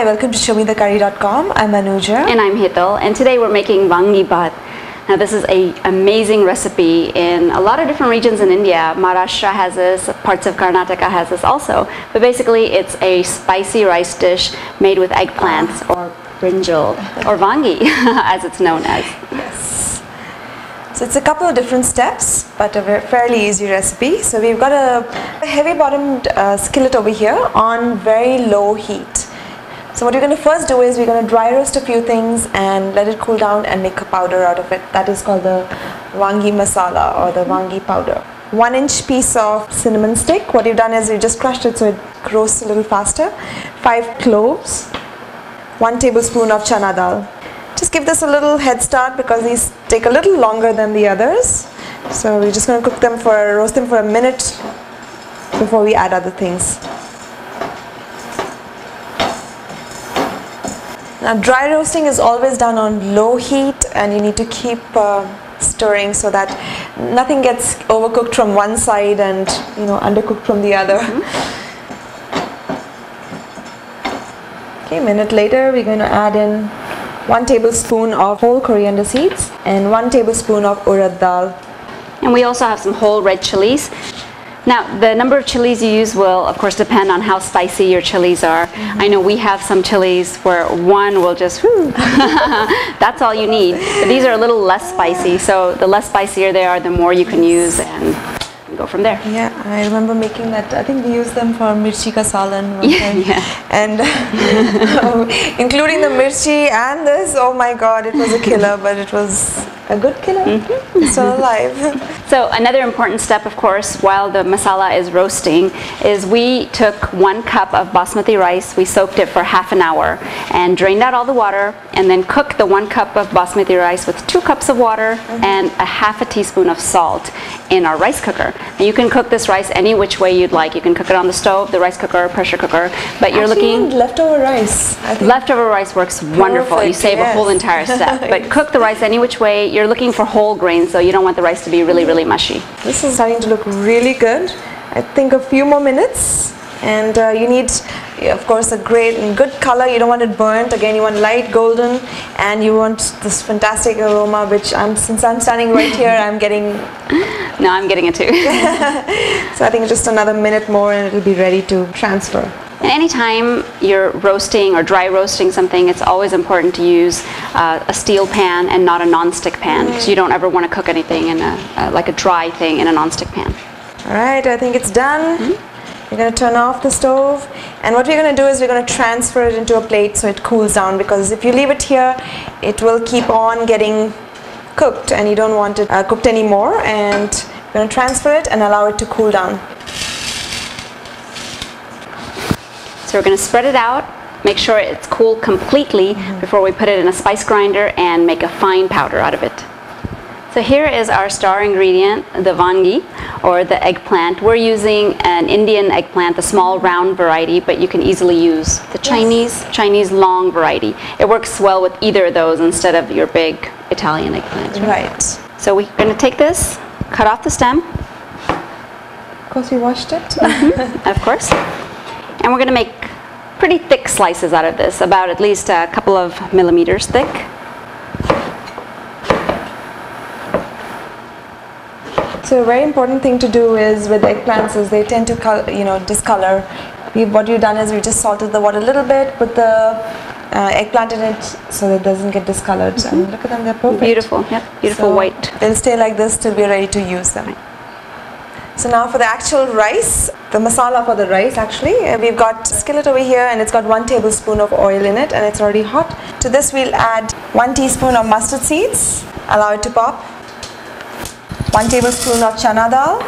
Hi, welcome to ShowMeTheCurry.com. I'm Anuja. And I'm Hital, and today we're making Vangi Bhaath. Now this is an amazing recipe in a lot of different regions in India. Maharashtra has this, parts of Karnataka has this also. But basically it's a spicy rice dish made with eggplants or brinjal or vangi as it's known as. Yes. So it's a couple of different steps, but a fairly easy recipe. So we've got a heavy bottomed skillet over here on very low heat. So what we're going to first do is we're going to dry roast a few things and let it cool down and make a powder out of it. That is called the vangi masala or the vangi powder. 1 inch piece of cinnamon stick. What you've done is you just crushed it so it roasts a little faster. 5 cloves. 1 tablespoon of chana dal. Just give this a little head start because these take a little longer than the others. So we're just going to roast them for a minute before we add other things. Now dry roasting is always done on low heat, and you need to keep stirring so that nothing gets overcooked from one side and undercooked from the other. Okay, a minute later we're going to add in 1 tablespoon of whole coriander seeds and 1 tablespoon of urad dal. And we also have some whole red chilies. Now, the number of chilies you use will, of course, depend on how spicy your chilies are. I know we have some chilies where one will just, whoo, that's all you need. But these are a little less spicy, so the less spicier they are, the more you can use and go from there. Yeah, I remember making that. I think we used them for mirchi ka salan one time. Yeah. And including the mirchi and this, oh my god, it was a killer, but it was a good killer. Still alive. So another important step, of course, while the masala is roasting, is we took 1 cup of basmati rice, we soaked it for half an hour and drained out all the water, and then cooked the 1 cup of basmati rice with 2 cups of water and a half a teaspoon of salt in our rice cooker. And you can cook this rice any which way you'd like. You can cook it on the stove, the rice cooker, pressure cooker, but you're looking... leftover rice. I think. Leftover rice works wonderful. You save a whole entire step. But cook the rice any which way. You're looking for whole grains, so you don't want the rice to be really, really mushy. This is starting to look really good. I think a few more minutes, and you need, of course, a good color. You don't want it burnt. Again, you want light golden, and you want this fantastic aroma, which since I'm standing right here, I'm getting. No, I'm getting it too. So I think just another minute more, and it'll be ready to transfer. And anytime you're roasting or dry roasting something, it's always important to use a steel pan and not a non-stick pan, because you don't ever want to cook anything in like a dry thing in a non-stick pan. Alright, I think it's done. We're going to turn off the stove, and what we're going to do is we're going to transfer it into a plate so it cools down, because if you leave it here, it will keep on getting cooked and you don't want it cooked anymore, and we're going to transfer it and allow it to cool down. So we're going to spread it out, make sure it's cool completely before we put it in a spice grinder and make a fine powder out of it. So here is our star ingredient, the vangi or the eggplant. We're using an Indian eggplant, the small round variety, but you can easily use the Chinese long variety. It works well with either of those instead of your big Italian eggplants. Right. So we're going to take this, cut off the stem. Of course, we washed it. Of course. And we're going to make pretty thick slices out of this, about at least a couple of millimeters thick. So a very important thing to do is with eggplants is they tend to discolor. What we've done is we just salted the water a little bit, put the eggplant in it so that it doesn't get discolored. And look at them, they're perfect. Beautiful, yep, beautiful so white. They'll stay like this till we're ready to use them. Right. So now for the actual rice, the masala for the rice actually, we've got a skillet over here and it's got 1 tablespoon of oil in it and it's already hot. To this we'll add 1 teaspoon of mustard seeds, allow it to pop. 1 tablespoon of chana dal.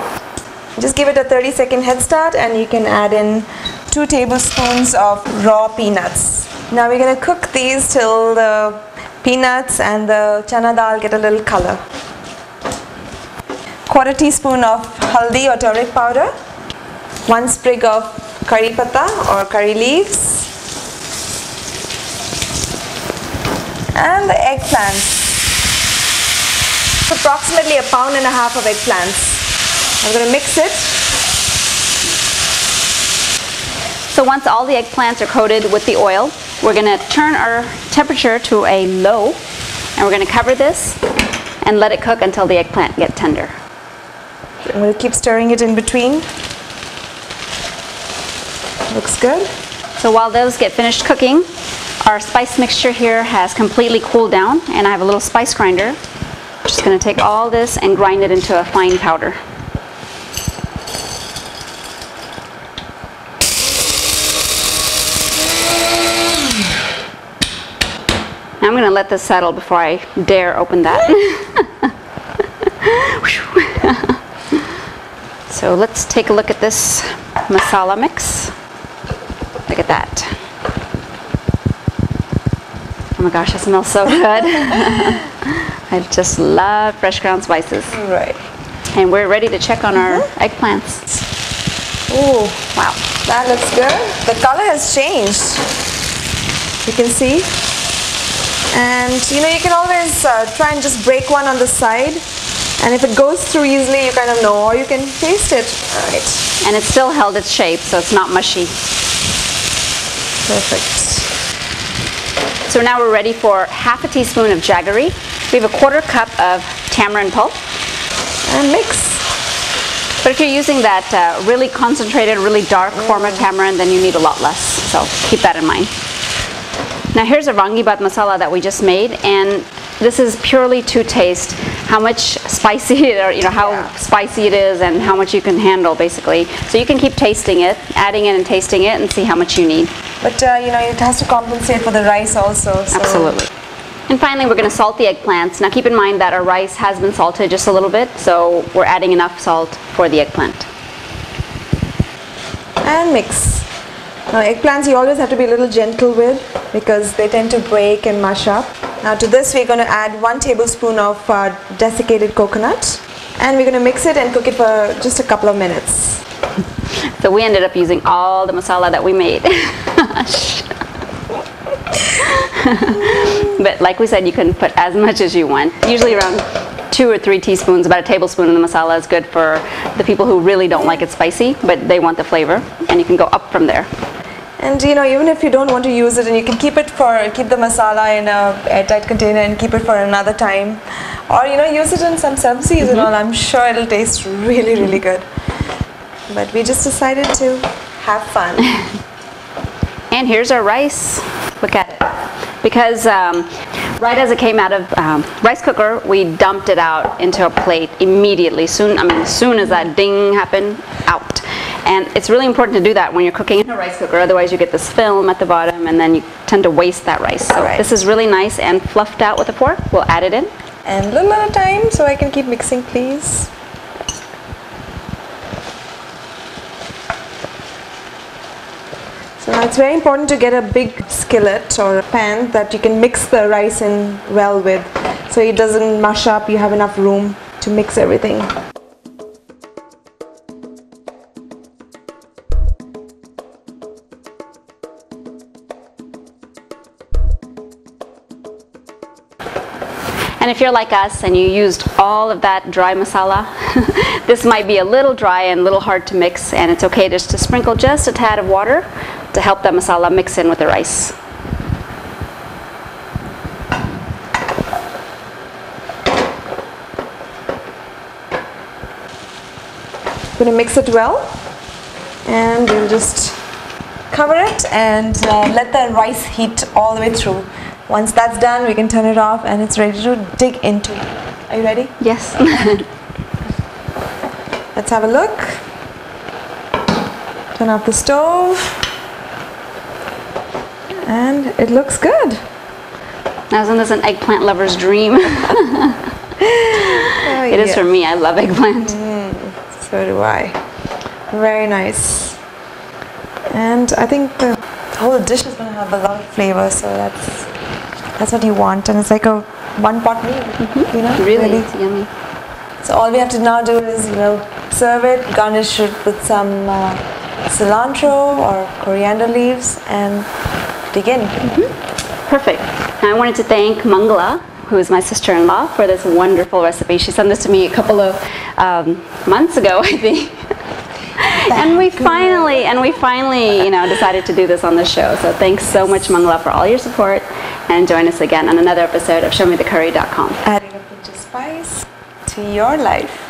Just give it a 30-second head start and you can add in 2 tablespoons of raw peanuts. Now we're going to cook these till the peanuts and the chana dal get a little color. 1/4 teaspoon of haldi or turmeric powder, 1 sprig of curry patta or curry leaves, and the eggplants. Approximately 1.5 pounds of eggplants. I'm going to mix it. So once all the eggplants are coated with the oil, we're going to turn our temperature to a low, and we're going to cover this and let it cook until the eggplant gets tender. I'm going to keep stirring it in between. Looks good. So while those get finished cooking, our spice mixture here has completely cooled down, and I have a little spice grinder. I'm just going to take all this and grind it into a fine powder. I'm going to let this settle before I dare open that. So let's take a look at this masala mix. Look at that. Oh my gosh, it smells so good. I just love fresh ground spices. Right. And we're ready to check on our eggplants. Oh, Wow. that looks good. The color has changed. You can see. And you know, you can always try and just break one on the side. And if it goes through easily, you kind of know, or you can taste it. All right. And it still held its shape, so it's not mushy. Perfect. So now we're ready for half a teaspoon of jaggery. We have a 1/4 cup of tamarind pulp. And mix. But if you're using that really concentrated, really dark form of tamarind, then you need a lot less. So keep that in mind. Now here's a vangi bhat masala that we just made, and this is purely to taste how much spicy or how spicy it is and how much you can handle, basically. So you can keep tasting it, adding it and tasting it, and see how much you need. But you know, it has to compensate for the rice also. So. Absolutely. And finally, we're going to salt the eggplants. Now keep in mind that our rice has been salted just a little bit, so we're adding enough salt for the eggplant. And mix. Now eggplants you always have to be a little gentle with because they tend to break and mush up. Now to this we're going to add 1 tablespoon of desiccated coconut, and we're going to mix it and cook it for just a couple of minutes. So we ended up using all the masala that we made. But like we said, you can put as much as you want. Usually around 2 or 3 teaspoons, about a tablespoon of the masala is good for the people who really don't like it spicy, but they want the flavor, and you can go up from there. And you know, even if you don't want to use it, and you can keep the masala in a airtight container and keep it for another time, or you know, use it in some sabzis and all. I'm sure it'll taste really, really good. But we just decided to have fun. And here's our rice. Look at it. Because right as it came out of rice cooker, we dumped it out into a plate immediately. As soon as that ding happened, out. And it's really important to do that when you're cooking in a rice cooker, otherwise you get this film at the bottom and then you tend to waste that rice. So this is really nice and fluffed out with a fork. We'll add it in. And a little at a time, so I can keep mixing, please. So now it's very important to get a big skillet or a pan that you can mix the rice in well with, so it doesn't mush up. You have enough room to mix everything. And if you're like us and you used all of that dry masala, this might be a little dry and a little hard to mix, and it's okay just to sprinkle just a tad of water to help that masala mix in with the rice. I'm going to mix it well, and we'll just cover it and let the rice heat all the way through. Once that's done, we can turn it off and it's ready to dig into it. Are you ready? Yes. Let's have a look. Turn off the stove. And it looks good. Now, isn't this an eggplant lover's dream? It is for me. I love eggplant. So do I. Very nice. And I think the whole dish is going to have a lot of flavor, so that's what you want, and it's like a one-pot meal. You know, really yummy. So all we have to now do is, serve it, garnish it with some cilantro or coriander leaves, and dig in. Perfect. Now I wanted to thank Mangala, who is my sister-in-law, for this wonderful recipe. She sent this to me a couple of months ago, I think. And we finally, you know, decided to do this on the show. So thanks so much, Mangala, for all your support, and join us again on another episode of ShowMeTheCurry.com. Adding a pinch of spice to your life.